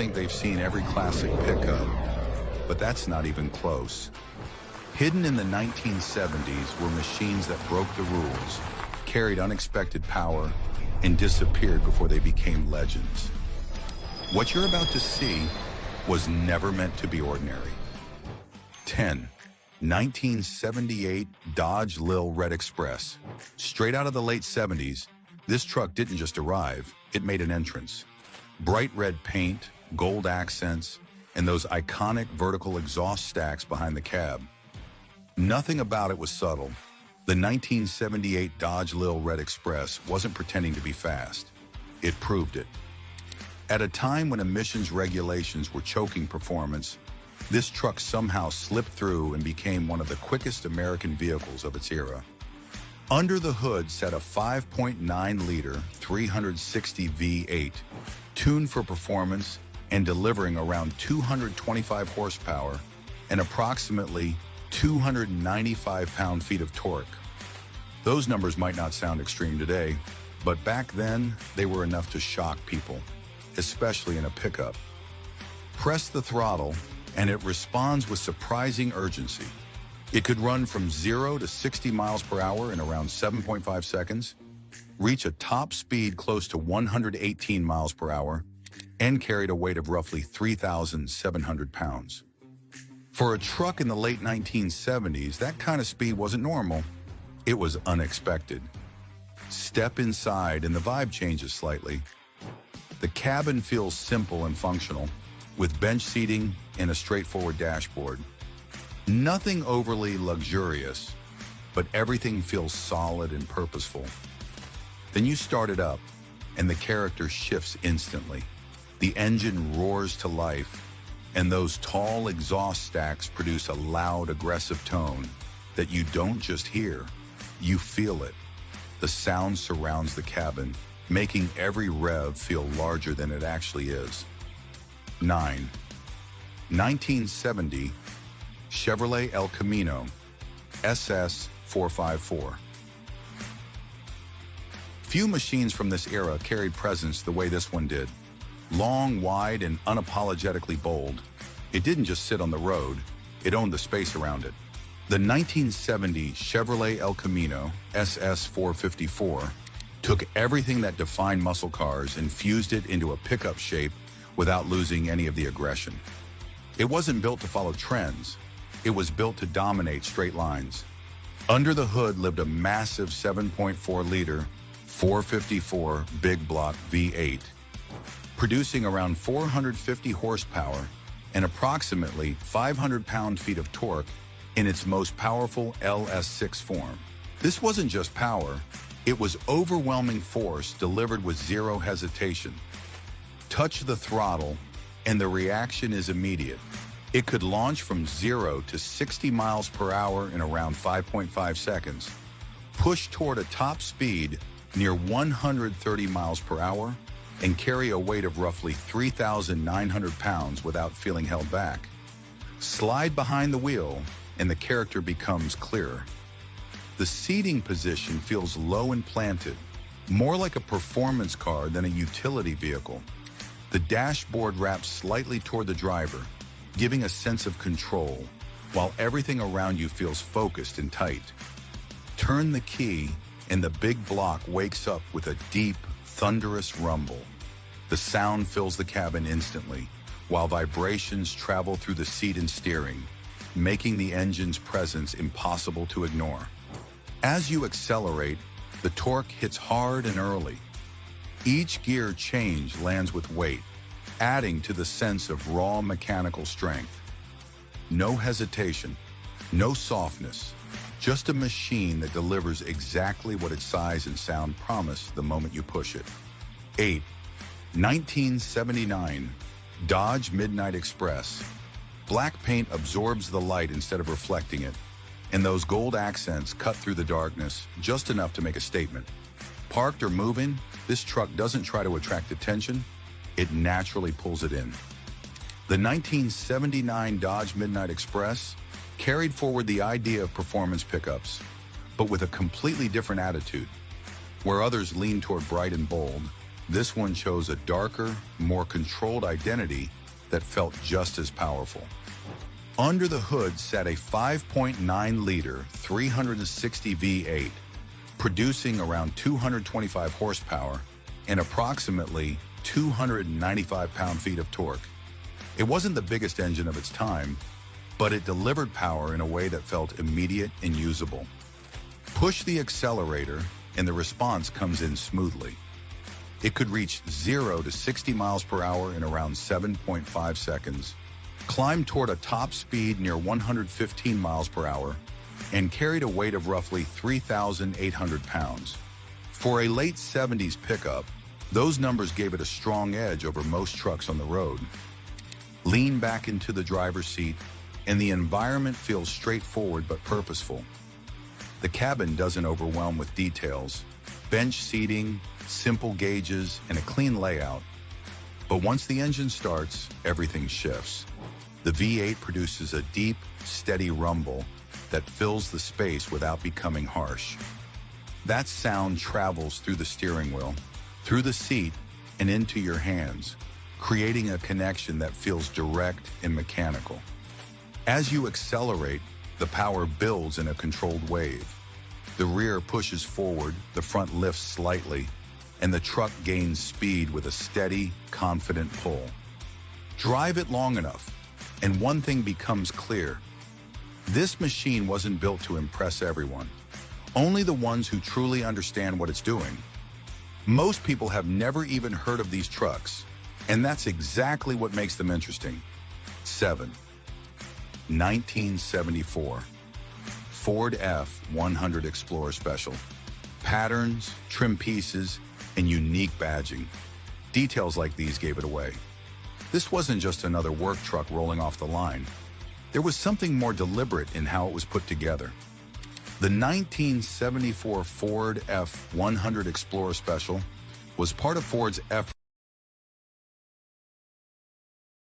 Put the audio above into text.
think they've seen every classic pickup, but that's not even close. Hidden in the 1970s were machines that broke the rules, carried unexpected power, and disappeared before they became legends. What you're about to see was never meant to be ordinary. 10. 1978 Dodge Lil Red Express. Straight out of the late 70s, this truck didn't just arrive, it made an entrance. Bright red paint, gold accents, and those iconic vertical exhaust stacks behind the cab. Nothing about it was subtle. The 1978 Dodge Lil Red Express wasn't pretending to be fast. It proved it. At a time when emissions regulations were choking performance, this truck somehow slipped through and became one of the quickest American vehicles of its era. Under the hood sat a 5.9-liter 360 V8, tuned for performance and delivering around 225 horsepower and approximately 295 pound-feet of torque. Those numbers might not sound extreme today, but back then they were enough to shock people, especially in a pickup. Press the throttle and it responds with surprising urgency. It could run from 0 to 60 miles per hour in around 7.5 seconds, reach a top speed close to 118 miles per hour, and carried a weight of roughly 3,700 pounds. For a truck in the late 1970s, that kind of speed wasn't normal. It was unexpected. Step inside and the vibe changes slightly. The cabin feels simple and functional, with bench seating and a straightforward dashboard. Nothing overly luxurious, but everything feels solid and purposeful. Then you start it up, and the character shifts instantly. The engine roars to life, and those tall exhaust stacks produce a loud, aggressive tone that you don't just hear, you feel it. The sound surrounds the cabin, making every rev feel larger than it actually is. 9. 1970 Chevrolet El Camino SS454. Few machines from this era carried presence the way this one did. Long, wide, and unapologetically bold, it didn't just sit on the road, it owned the space around it. The 1970 Chevrolet El Camino SS454 took everything that defined muscle cars and fused it into a pickup shape without losing any of the aggression. It wasn't built to follow trends, it was built to dominate straight lines. Under the hood lived a massive 7.4-liter 454 big block V8, producing around 450 horsepower and approximately 500 pound-feet of torque in its most powerful LS6 form. This wasn't just power, it was overwhelming force delivered with zero hesitation. Touch the throttle and the reaction is immediate. It could launch from 0 to 60 miles per hour in around 5.5 seconds, push toward a top speed near 130 miles per hour, and carry a weight of roughly 3,900 pounds without feeling held back. Slide behind the wheel and the character becomes clearer. The seating position feels low and planted, more like a performance car than a utility vehicle. The dashboard wraps slightly toward the driver, giving a sense of control, while everything around you feels focused and tight. Turn the key and the big block wakes up with a deep, thunderous rumble. The sound fills the cabin instantly, while vibrations travel through the seat and steering, making the engine's presence impossible to ignore. As you accelerate, the torque hits hard and early. Each gear change lands with weight, adding to the sense of raw mechanical strength. No hesitation, no softness, just a machine that delivers exactly what its size and sound promise the moment you push it. 8. 1979 Dodge Midnight Express. Black paint absorbs the light instead of reflecting it, and those gold accents cut through the darkness just enough to make a statement. Parked or moving, this truck doesn't try to attract attention, it naturally pulls it in. The 1979 Dodge Midnight Express carried forward the idea of performance pickups, but with a completely different attitude. Where others leaned toward bright and bold, This one chose a darker, more controlled identity that felt just as powerful. Under the hood sat a 5.9-liter 360 V8, producing around 225 horsepower and approximately 295 pound-feet of torque. It wasn't the biggest engine of its time, but it delivered power in a way that felt immediate and usable. Push the accelerator, and the response comes in smoothly. It could reach 0 to 60 miles per hour in around 7.5 seconds, climb toward a top speed near 115 miles per hour, and carried a weight of roughly 3,800 pounds. For a late 70s pickup, those numbers gave it a strong edge over most trucks on the road. Lean back into the driver's seat, and the environment feels straightforward but purposeful. The cabin doesn't overwhelm with details, bench seating, simple gauges, and a clean layout. But once the engine starts, everything shifts. The V8 produces a deep, steady rumble that fills the space without becoming harsh. That sound travels through the steering wheel, through the seat, and into your hands, creating a connection that feels direct and mechanical. As you accelerate, the power builds in a controlled wave. The rear pushes forward, the front lifts slightly, and the truck gains speed with a steady, confident pull. Drive it long enough, and one thing becomes clear. This machine wasn't built to impress everyone, only the ones who truly understand what it's doing. Most people have never even heard of these trucks, and that's exactly what makes them interesting. 7. 1974. Ford F-100 Explorer Special. Patterns, trim pieces, and unique badging. Details like these gave it away. This wasn't just another work truck rolling off the line. There was something more deliberate in how it was put together. The 1974 Ford F-100 Explorer Special was part of Ford's effort